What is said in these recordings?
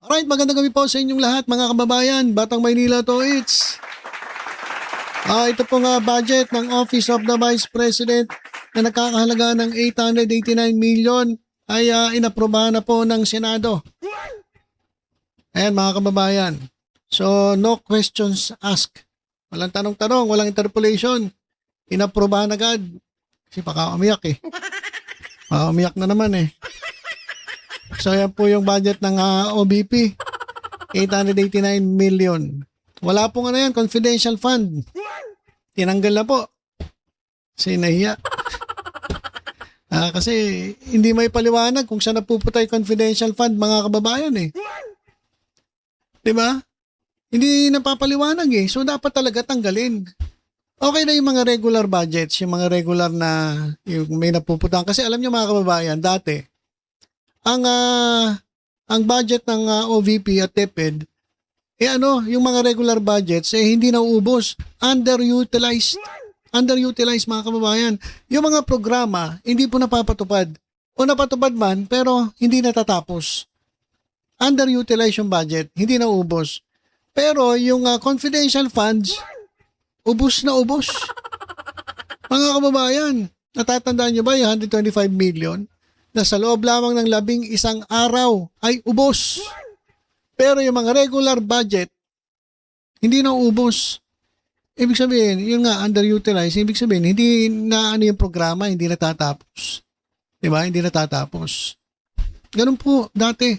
Alright, magandang gabi po sa inyong lahat mga kababayan. Batang Maynila to, it's ito po nga budget ng Office of the Vice President na nakakahalaga ng 889 million ay inaprobahan na po ng Senado. Ayan mga kababayan. So no questions asked. Walang tanong-tanong, walang interpolation. Inaprobahan agad. Kasi baka umiyak eh. Umiyak na naman eh. So yan po yung budget ng OBP. 889 million. Wala pong yan, confidential fund. Tinanggal na po. Kasi nahiya. Kasi hindi may paliwanag kung saan napuputay confidential fund mga kababayan eh. Diba? Hindi napapaliwanag eh. So dapat talaga tanggalin. Okay na yung mga regular budgets, yung mga regular na yung may napuputang. Kasi alam nyo mga kababayan, dati, ang budget ng OVP at TEPED, yung mga regular budgets, hindi nauubos. Underutilized. Underutilized mga kababayan. Yung mga programa, hindi po napapatupad. O napatupad man, pero hindi natatapos. Underutilized yung budget, hindi nauubos. Pero yung confidential funds, ubos na ubos. Mga kababayan, natatandaan nyo ba yung 125 million na sa loob lamang ng 11 araw ay ubos? Pero yung mga regular budget, hindi na ubos. Ibig sabihin, yun nga, underutilized. Ibig sabihin, hindi na yung programa, hindi natatapos. Diba? Hindi natatapos. Ganun po, dati.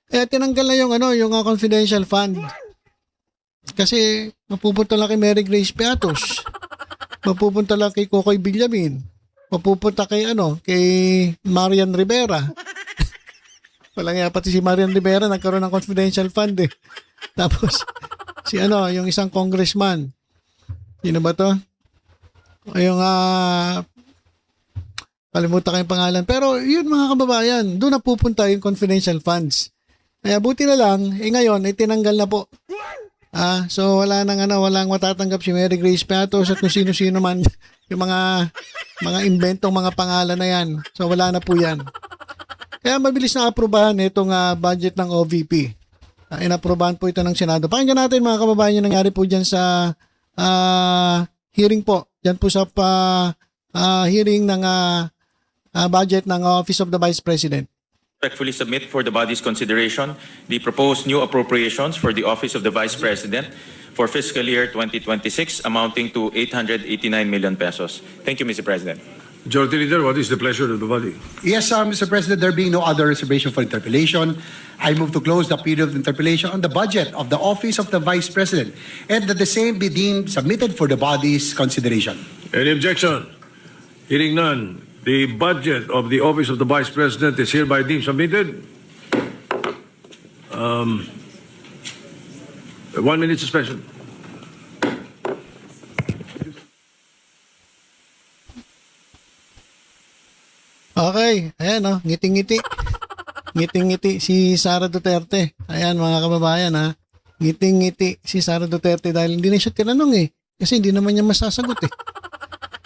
Tinanggal na yung confidential fund. Kasi, mapupunta lang kay Mary Grace Piatos. Mapupunta lang kay Kokoy Villamin. Mapupunta kay kay Marian Rivera. Walang nga pati si Marian Rivera nagkaroon ng confidential fund eh. Tapos si yung isang congressman. Sino ba to? Yung kalimutan ko yung pangalan. Pero yun mga kababayan, doon napupunta yung confidential funds. Kaya buti na lang, ngayon tinanggal na po. So wala nang walang matatanggap si Mary Grace Piatos at kung sino-sino man yung mga inventong mga pangalan na yan. So wala na po yan. Kaya mabilis na aprobahan itong budget ng OVP. Inaprobahan po ito ng Senado. Pakinggan natin mga kababayan yung nangyari po dyan sa hearing po. Dyan po sa hearing ng budget ng Office of the Vice President. Respectfully submit for the body's consideration the proposed new appropriations for the Office of the Vice President for fiscal year 2026 amounting to 889 million pesos. Thank you, Mr. President. Majority Leader, what is the pleasure of the body? Yes, Mr. President, there being no other reservation for interpellation, I move to close the period of interpellation on the budget of the Office of the Vice President and that the same be deemed submitted for the body's consideration. Any objection? Hearing none, the budget of the Office of the Vice President is hereby deemed submitted. 1 minute suspension. Okay, ayan ngiting-ngiti. Ngiting-ngiti si Sara Duterte. Ayan mga kababayan Ngiting-ngiti si Sara Duterte dahil hindi na siya tinanong eh. Kasi hindi naman niya masasagot eh.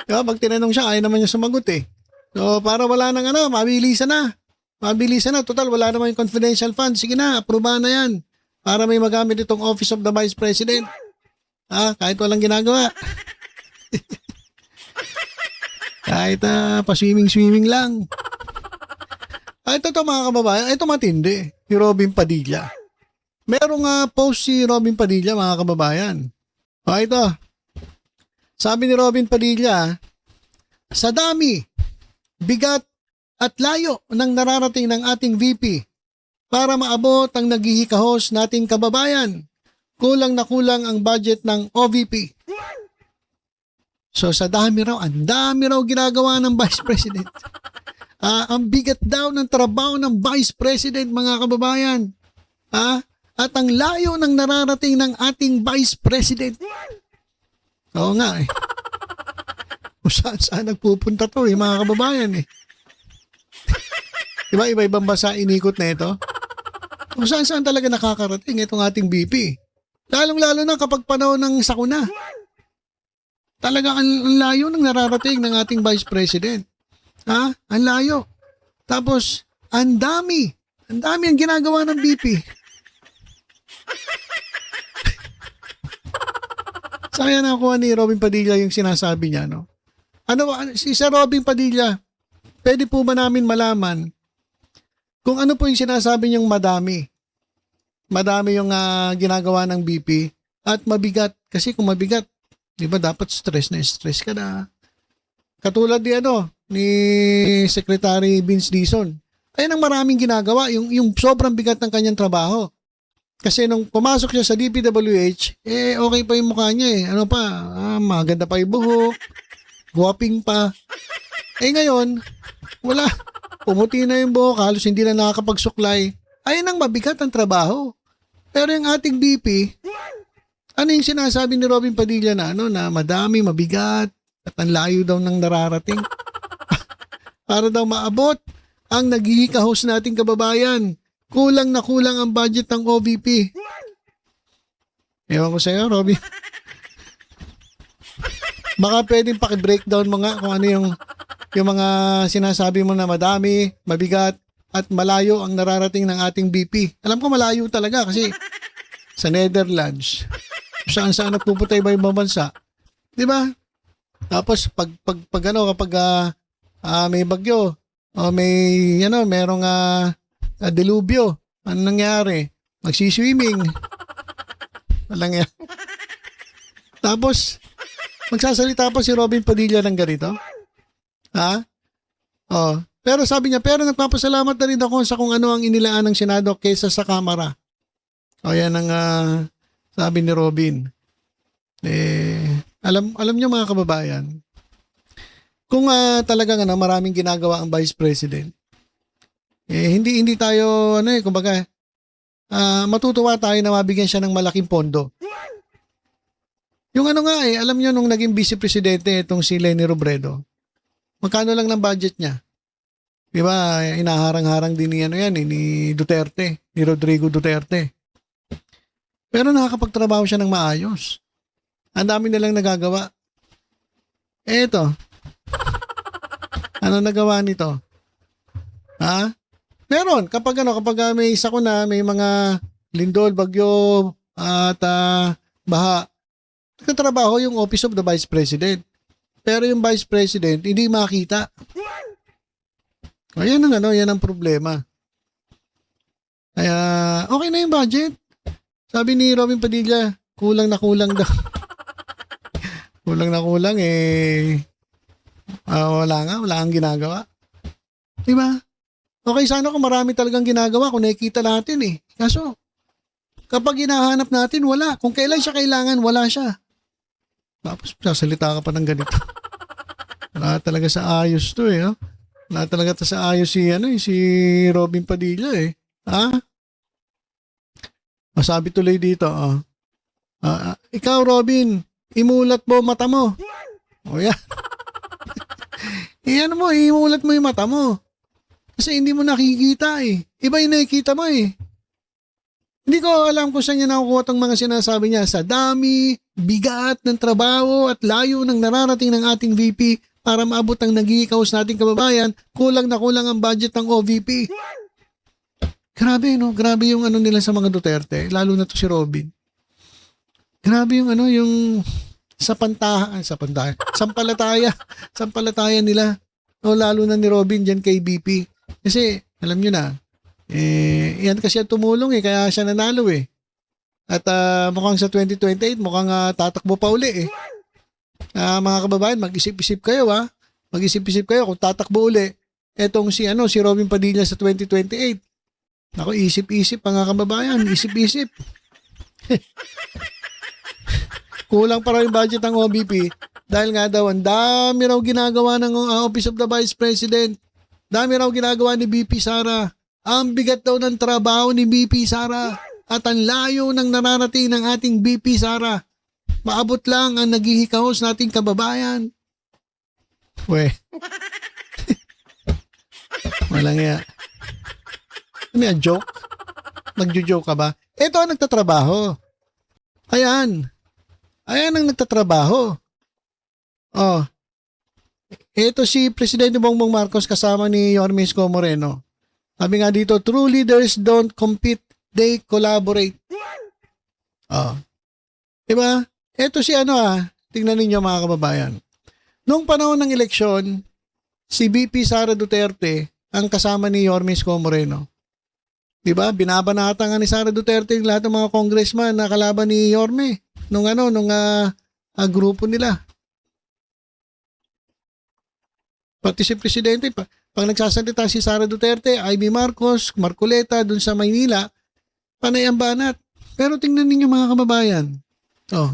Diba? Pag tinanong siya, ayaw naman niya sumagot eh. So para wala nang mabilisan na. Mabilisan na. Total, wala naman yung confidential fund. Sige na, aprobahan na yan. Para may magamit itong Office of the Vice President. Kahit walang ginagawa. Kahit pa-swimming lang. Ito mga kababayan, ito matindi. Si Robin Padilla. Merong post si Robin Padilla mga kababayan. Ito. Sabi ni Robin Padilla, sa dami, bigat at layo ng nararating ng ating VP para maabot ang naghihikahos nating kababayan, kulang na kulang ang budget ng OVP. So sa dami raw, ang dami raw ginagawa ng Vice President. Ang bigat daw ng trabaho ng Vice President mga kababayan. At ang layo ng nararating ng ating Vice President. Oo nga eh. Kung saan nagpupunta to mga kababayan eh. Diba iba-ibang bansa inikot na ito? Kung saan talaga nakakarating itong ating VP. Lalong-lalo na kapag panahon ng sakuna. Talaga ang layo ng nararating ng ating Vice President. Ang layo. Tapos, ang dami Ang dami ang ginagawa ng BP. Saya nakuha ni Robin Padilla yung sinasabi niya, no? Si Sir Robin Padilla, pwede po ba namin malaman kung ano po yung sinasabi niyang madami? Madami yung ginagawa ng BP at mabigat. Kasi kung mabigat, di ba dapat stress ka na. Katulad ni Secretary Vince Dizon. Ayun ang maraming ginagawa, yung sobrang bigat ng kanyang trabaho. Kasi nung pumasok siya sa DPWH, okay pa yung mukha niya eh. Ano pa, maganda pa yung buhok, guwaping pa. Ngayon, wala. Pumuti na yung buhok, halos hindi na nakakapagsuklay. Ayun ang mabigat ang trabaho. Pero yung ating BP, ano yung sinasabi ni Robin Padilla na madami, mabigat, at ang layo daw ng nararating. Para daw maabot ang naghihikahos nating kababayan. Kulang na kulang ang budget ng OVP. Ewan ko sa'yo, Robin. Baka pwedeng paki-breakdown mo nga kung ano yung mga sinasabi mo na madami, mabigat, at malayo ang nararating ng ating BP. Alam ko malayo talaga kasi sa Netherlands, saan nagpupunta iba ibang bansa. Di ba? Tapos kapag may bagyo, o merong delubyo, ano nangyari? Magsiswimming. Walang yan. Tapos, magsasalita pa si Robin Padilla ng ganito? Ha? Oh. Pero sabi niya, pero nagpapasalamat na rin ako sa kung ano ang inilaan ng Senado kaysa sa Kamara. O yan ang sabi ni Robin. Alam niyo mga kababayan, kung talagang maraming ginagawa ang Vice President, hindi tayo, kumbaga, matutuwa tayo na mabigyan siya ng malaking pondo. Yung alam niyo nung naging Vice Presidente itong si Leni Robredo, magkano lang ng budget niya? Di ba, inaharang-harang din ni Duterte, ni Rodrigo Duterte. Pero nakakapagtrabaho siya ng maayos. Ang dami nilang nagagawa. Eto, ano nagawa nito? Ha? Meron. Kapag may sakuna, may mga lindol, bagyo, at baha, nagtatrabaho yung Office of the Vice President. Pero yung Vice President, hindi makita. O, yan ang problema. Kaya, okay na yung budget. Sabi ni Robin Padilla, kulang na kulang daw. Kulang na kulang wala ang ginagawa. Diba? Okay, sana kung marami talagang ginagawa kung nakikita natin Kaso, kapag hinahanap natin, wala. Kung kailan siya kailangan, wala siya. Tapos, sasalita ka pa ng ganito. Wala talaga sa ayos to ha? Wala talaga sa ayos si Robin Padilla Ha? Masabi tuloy dito, ikaw, Robin, imulat mo mata mo. O yan. Imulat mo yung mata mo. Kasi hindi mo nakikita Iba yung nakikita mo Hindi ko alam kung saan niya nakukuha itong mga sinasabi niya. Sa dami, bigat ng trabaho at layo ng nararating ng ating VP para maabot ang naghiikaos nating kababayan, kulang na kulang ang budget ng OVP. Grabe, Grabe yung nila sa mga Duterte, lalo na to si Robin. Grabe yung yung sampalataya nila. O lalo na ni Robin dyan kay BP. Kasi, alam nyo na, yan kasi ang tumulong kaya siya nanalo At mukhang sa 2028, mukhang tatakbo pa uli mga kababayan, mag-isip-isip kayo Mag-isip-isip kayo kung tatakbo uli. Etong si Robin Padilla sa 2028. Ako, isip-isip mga kababayan, isip-isip. Kulang pa raw yung budget ng OBP dahil nga daw ang dami raw ginagawa ng Office of the Vice President. Dami raw ginagawa ni BP Sara. Ang bigat daw ng trabaho ni BP Sara at ang layo ng nararating ng ating BP Sara. Maabot lang ang naghihikahos nating kababayan. Walang yan. Ano yan, joke? Nagjo-joke ka ba? Ito ang nagtatrabaho. Ayan ang nagtatrabaho. Ito si Presidente Bongbong Marcos kasama ni Yorme Isko Moreno. Sabi nga dito, true leaders don't compete, they collaborate. Oh. Diba? Ito si tingnan ninyo mga kababayan. Noong panahon ng eleksyon, si VP Sara Duterte ang kasama ni Yorme Isko Moreno. Diba? Binabanata nga ni Sara Duterte yung lahat ng mga congressman na kalaban ni Yorme nung grupo nila. Pati si Presidente, pag nagsasalita si Sara Duterte, Amy Marcos, Marcoleta, dun sa Maynila, panay ang banat. Pero tingnan ninyo mga kababayan. Oh.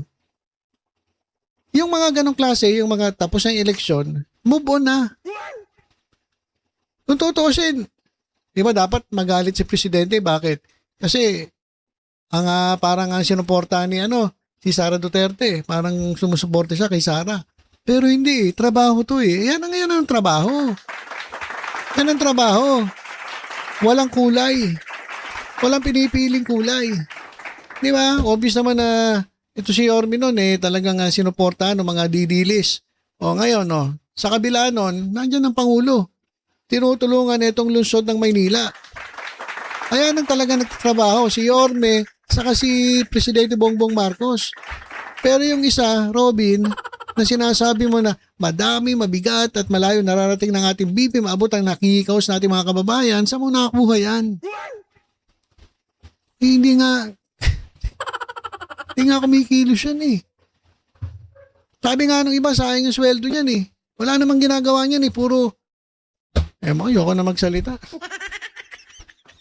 Yung mga ganong klase, yung mga tapos ng eleksyon, move on na. Kung tutuusin, di ba dapat magalit si Presidente? Bakit? Kasi, parang ang sinuporta ni si Sara Duterte, parang sumusuporta siya kay Sara. Pero hindi, trabaho to eh. Yan ang trabaho. Yan ang trabaho. Walang kulay. Walang pinipiling kulay. Di ba? Obvious naman na ito si Yorme noon talagang sinuportahan ng mga didilis. O ngayon, sa kabila noon, nandiyan ang Pangulo. Tinutulungan itong lungsod ng Maynila. Ayan ang talaga nagtatrabaho. Si Yorme, saka si Presidente Bongbong Marcos. Pero yung isa, Robin, na sinasabi mo na madami, mabigat at malayo nararating ng ating BP, maabot ang nakikikaos natin mga kababayan, saan mo nakakuha yan? Hindi nga kumikilos yan eh. Sabi nga nung iba, sayang yung sweldo niyan eh. Wala namang ginagawa niyan eh, puro, ayoko na magsalita.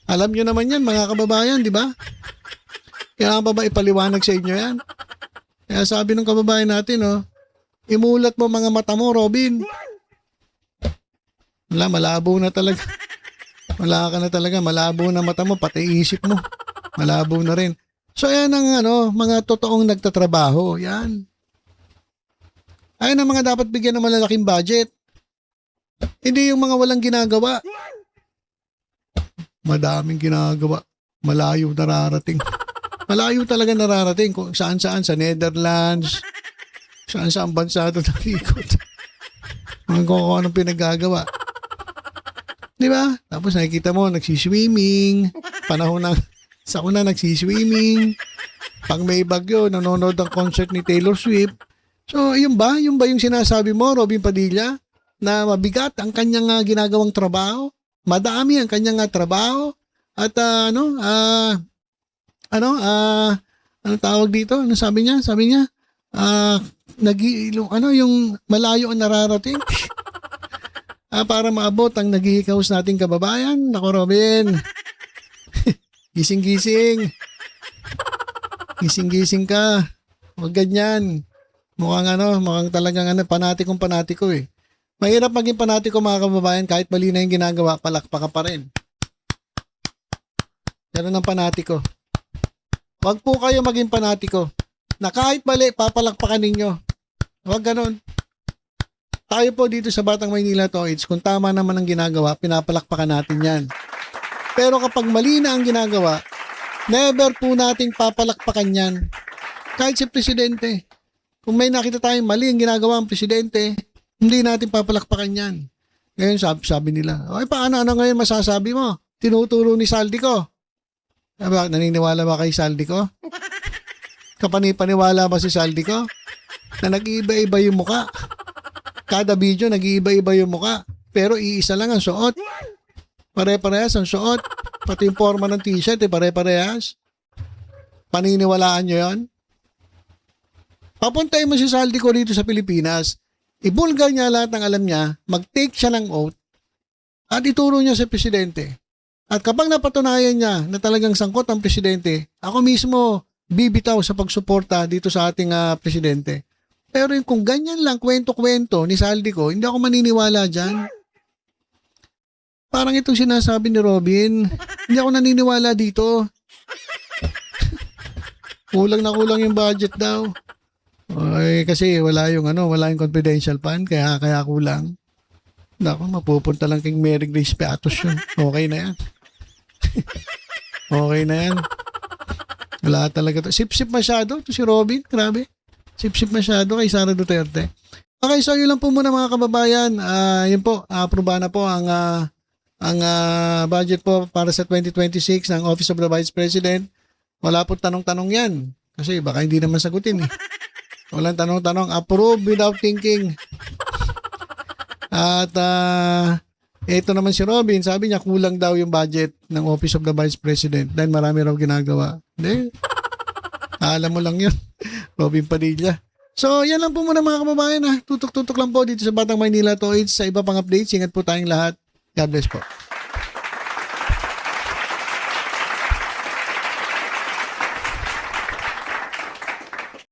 Alam nyo naman yan mga kababayan, di ba? Kailangan pa ba ipaliwanag sa inyo yan? Kaya sabi ng kababayan natin, imulat mo mga mata mo, Robin. Wala, malabo na talaga. Wala ka na talaga, malabo na mata mo, pati isip mo. Malabo na rin. So, ayan ang mga totoong nagtatrabaho. Yan. Ayan ang mga dapat bigyan ng malalaking budget. Hindi yung mga walang ginagawa. Madaming ginagawa. Malayo nararating. Malayo talaga nararating. Kung saan-saan, sa Netherlands, saan-saan bansa ito nakikot. Mga kung anong pinagagawa. Di ba? Tapos nakikita mo, nagsiswimming. Panahon ng sakuna nagsiswimming. Pag may bagyo, nanonood ng concert ni Taylor Swift. So, yun ba? Yun ba yung sinasabi mo, Robin Padilla? Na mabigat ang kanyang ginagawang trabaho? Madami ang kanyang trabaho? At ano tawag dito? Ano sabi niya? Sabi niya, yung malayo ang nararating. Para maabot ang naghihikaos nating kababayan. Nako, Robin. Gising-gising. Gising-gising ka. Huwag ganyan. Mukhang talagang panatikong panatiko eh. Mahirap maging panatiko mga kababayan kahit mali na yung ginagawa, palakpakan pa rin. Ganun ang panatiko. Huwag po kayo maging panatiko na kahit mali, papalakpakan ninyo. Huwag ganun. Tayo po dito sa Batang Maynila Toids, kung tama naman ang ginagawa, pinapalakpakan natin yan. Pero kapag mali na ang ginagawa, never po nating papalakpakan yan. Kahit si Presidente. Kung may nakita tayong mali ang ginagawa ang Presidente, hindi natin papalakpakan yan. Ngayon sabi nila, paano ngayon masasabi mo? Tinuturo ni Saldi ko. Naniniwala ba kay Saldi ko? Kapanipaniwala ba si Saldi ko? Na nag-iiba-iba yung muka. Kada video nag-iiba-iba yung muka. Pero iisa lang ang suot. Pare-parehas ang suot. Pati yung forma ng t-shirt, pare-parehas. Paniniwalaan nyo yan? Papuntay mo si Saldi ko dito sa Pilipinas. Ibulgar niya lahat ng alam niya. Mag-take siya ng oath. At ituro niya sa Presidente. At kapag napatunayan niya na talagang sangkot ang Presidente, ako mismo bibitaw sa pagsuporta dito sa ating Presidente. Pero kung ganyan lang, kwento-kwento ni Saldi ko, hindi ako maniniwala dyan. Parang itong sinasabi ni Robin, hindi ako naniniwala dito. Kulang na kulang yung budget daw. Kasi wala yung confidential fund, kaya kulang. Naku, mapupunta lang kay Mary Grace Piatos yun. Okay na yan. Okay na yan. Wala talaga to. Sip-sip masyado to si Robin. Grabe. Sip-sip masyado kay Sara Duterte. Okay, so yun lang po muna mga kababayan. Yun po, aproba na po ang ang budget po para sa 2026 ng Office of the Vice President. Wala po tanong-tanong yan. Kasi baka hindi naman sagutin eh. Walang tanong-tanong. Approve without thinking. At ito naman si Robin, sabi niya kulang daw yung budget ng Office of the Vice President dahil marami raw ginagawa. Hindi. Alam mo lang yun. Robin Padilla. So, yan lang po muna mga kababayan. Tutok-tutok lang po dito sa Batang Maynila to. Sa iba pang updates. Ingat po tayong lahat. God bless po.